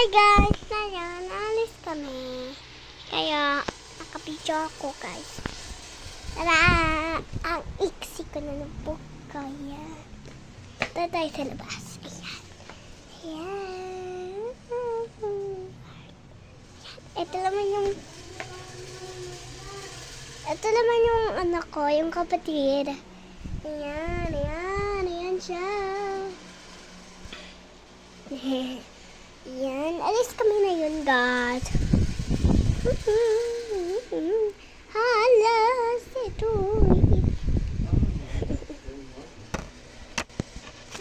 Hi guys! Ngayon, alis kami. Kaya, nakapidyo ako guys. Tara! Ang iksi ko na ng book. Kaya, ito tayo sa labas. Ayan. Ayan. Ito naman yung anak ko, yung kapatid. Ayan, ayan, ayan siya. Yan, alis kami na yun, guys. Halas ito'y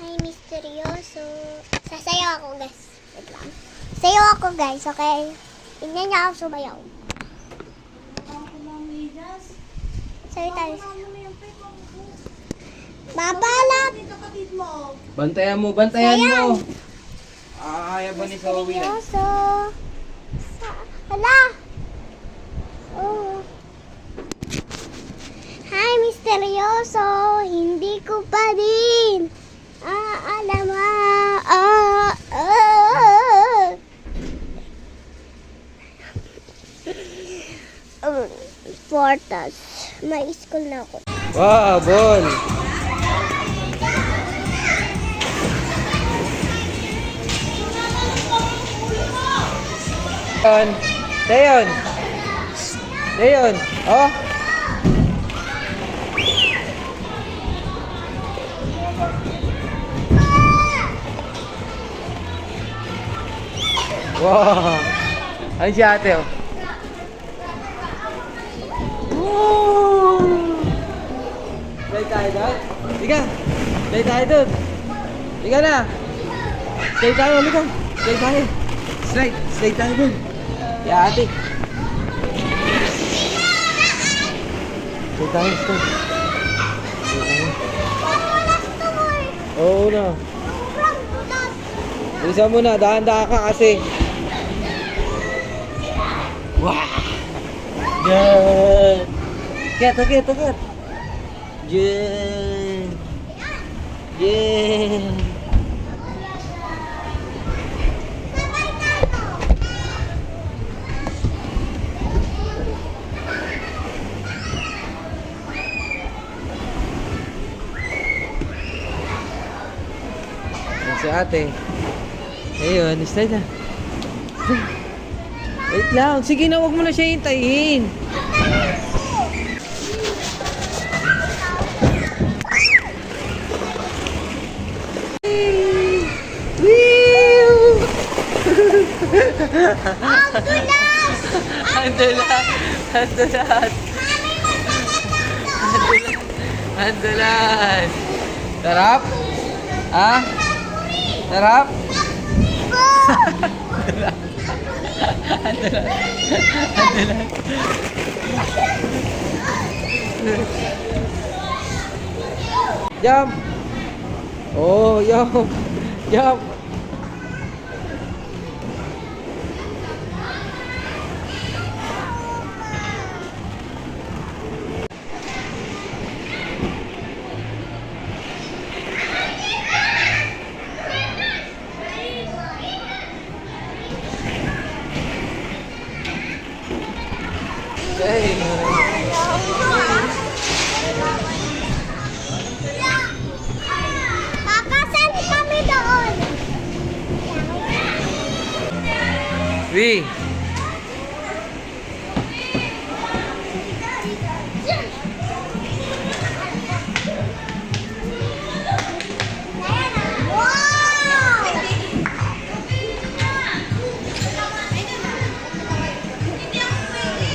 ay misteryoso. Sasayaw ako, guys. Wait lang. Sayaw ako, guys, okay? Tingnan niya ako sumayaw. Sayo tayo. Babalap! Bantayan mo. Ayaw ba ni Zoe? Misteryoso. Hala! Oh. Hi, misteryoso. Hindi ko pa din alam Portas. May school na ako. Wow, Bon! Leon! Oh! Wow! Ano si ate oh? Play tayo doon? Liga! Play tayo doon! Liga na! Play tayo! Liga! Play tayo! Slide tayo doon! Ya ate! Play tayo! Oo na! Isa mo na! Dahan-dahan ka kasi! Wow! Yan! Ket! Yan! Yan! Si ate. Ayun, slide na. Wait lang. Sige na, huwag mo na siya hintayin. Andulas. Sarap? Ha? Sarap? Andulas. Jump. Oh, jump. Kakasan kami doon. Wee.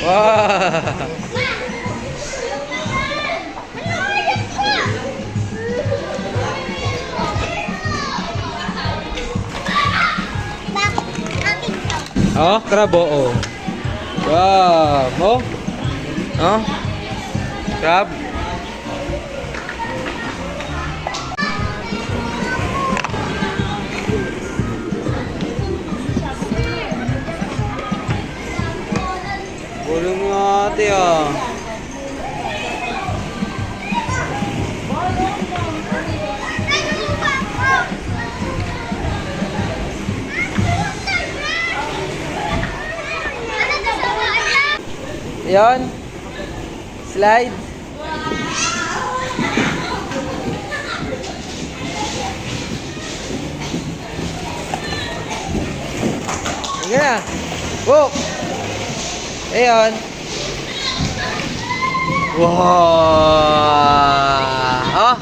Wow. Oh, krabo oh. Wow, oh. Oh. Crab. Bulong nga ate ah. Yon. Slide. Sige na. Walk. Ayan. Wow. Oh.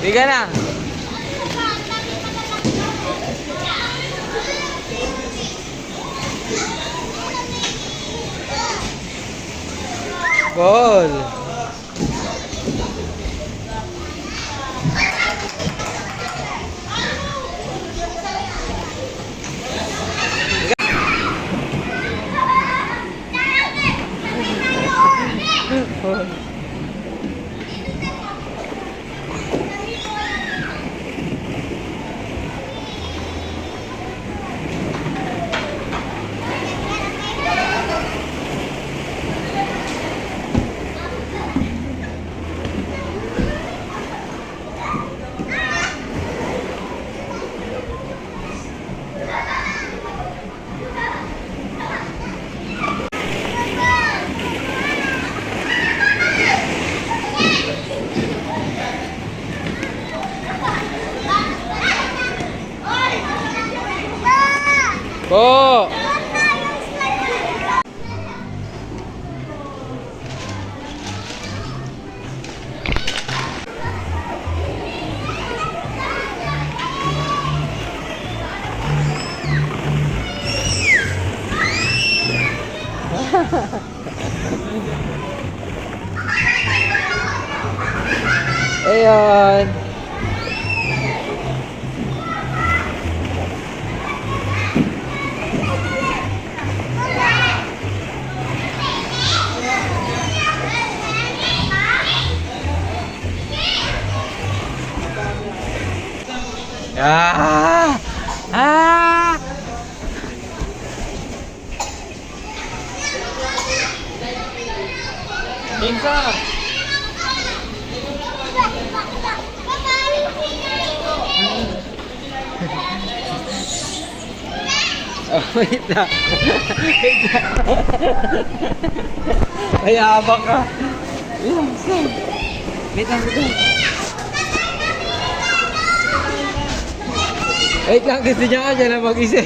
Sige na. Ball. Po. Ayan. Ah! Ah! Pinsa! Oh, wait lang. Wait lang. Mayabang ka. Wait lang, slow. Wait lang, wait lang. Wait lang, gusto niya ka dyan na mag-isa.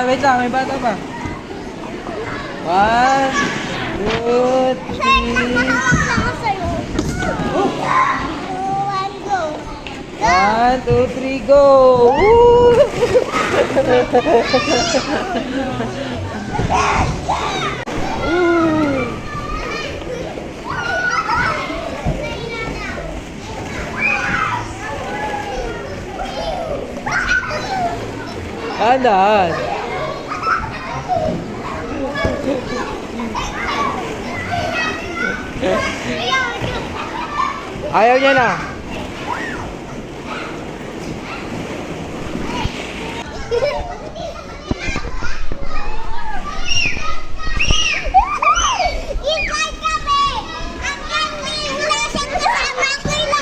Wait lang, may bata pa. 1, 2, 3. 1, 2, 3, go! Woo! Andan. Ayaw niya na.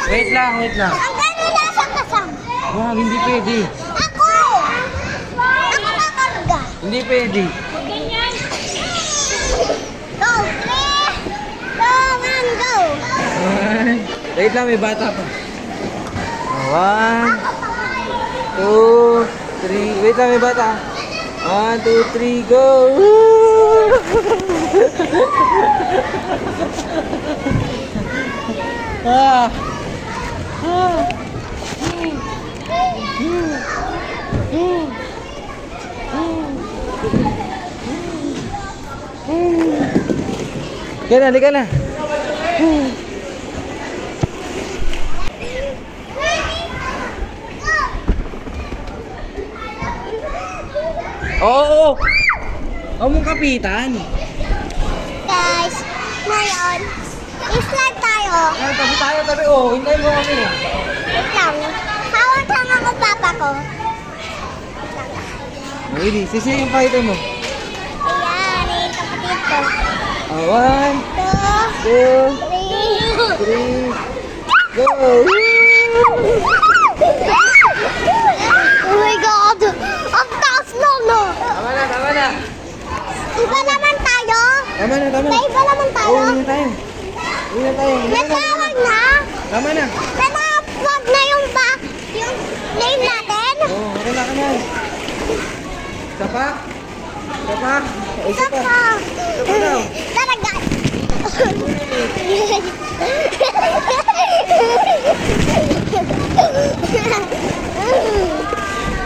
Wait lang, wait lang. Hanggang wala siyang kasama. Wag, hindi pwede. Ako! Ako kakarga. Hindi pwede. Ganyan. Go, three. Go, and go. Wait lang, may bata pa. 1, 2, 3. Wait lang, may bata. 1, 2, 3, go! Ah! Ah! Halika na, halika na. Oo! Huwag mong kapitan. Guys, ngayon, i-slide tayo. Ay, tabi tayo, tabi. Oh, hintayin mo kami. Wait lang. Hawak lang ako papa ko. Wait lang. Ready? Sisiya yung pakita mo. Ayan, ito ko dito. 1, 2, 3, go! Oh my God! Ang taas na, no? Tama na. Iba naman tayo? Tama na. May iba naman tayo? Oo, hindi na tayo. Natawag na? Tama na. Natawag na yung name natin? Oo, okay na ka na. Isa pa? Ay, isa pa. Isa pa daw. Tara, guys.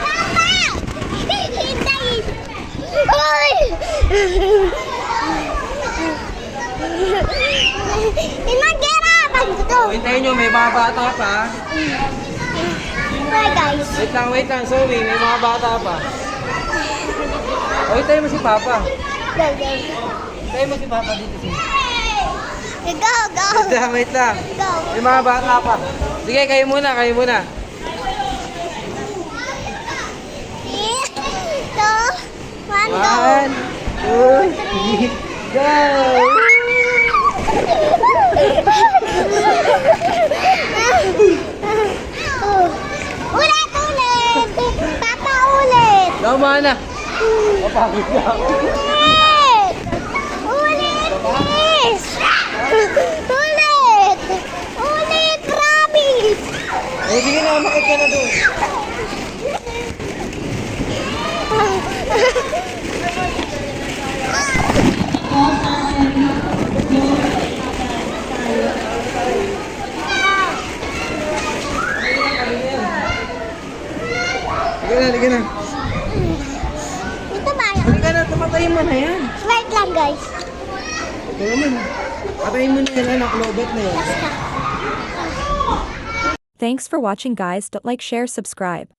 Papa! Hintayin! Hoy! Inagera! Pagdo! Hintayin nyo, may mga bata pa. Bye, guys. Wait lang. Sorry, may mga bata pa. O, hintayin mo si Papa. Go, go. Hintayin mo si Papa dito. Go. Wait lang. Go. May mga bata pa. Sige, kayo muna. Two, one, go. 1, 2, 3, go! Ulit! Papa, ulit! Tama na. Mapagod ka ako. Ulit, please! Ulit, promise! Eh, sige na, makit ka na doon. Sige na. Ito ba yan? Sige na, patayin mo na yan. Wait lang, guys. Ito naman. Patayin mo na yan, anak. Lobet na yan. Basta. Thanks for watching guys. Don't like, share, subscribe.